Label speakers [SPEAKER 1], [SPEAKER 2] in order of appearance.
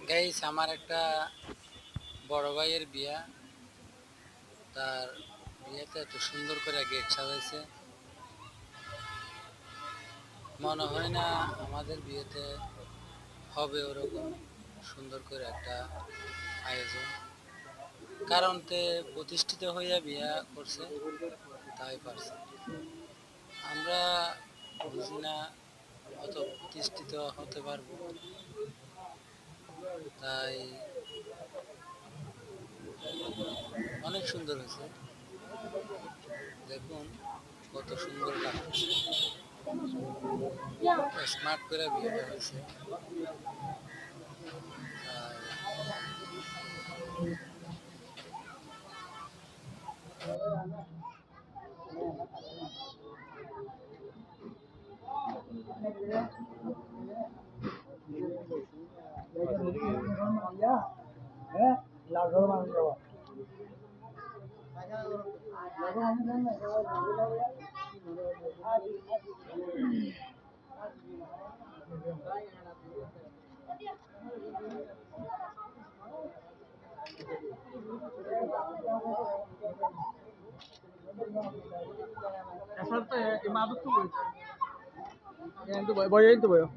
[SPEAKER 1] Guys আমার একটা বড় ভাইয়ের বিয়া। তার বিয়েতে এত সুন্দর করে গেট সাজাইছে, মনে হয় না আমাদের বিয়েতে হবে ওরকম সুন্দর করে একটা আয়োজন। কারণ তে প্রতিষ্ঠিত হইয়া বিয়া করছে, তাই পারছে। আমরা বুঝি না অত প্রতিষ্ঠিত হতে পারবো, তাই অনেক সুন্দর হয়েছে। দেখুন কত সুন্দর লাগতেছে, স্মার্ট করে বিয়েটা হয়েছে।
[SPEAKER 2] Asal tuh ya, imadut tuh. Yang itu boyo itu boyo.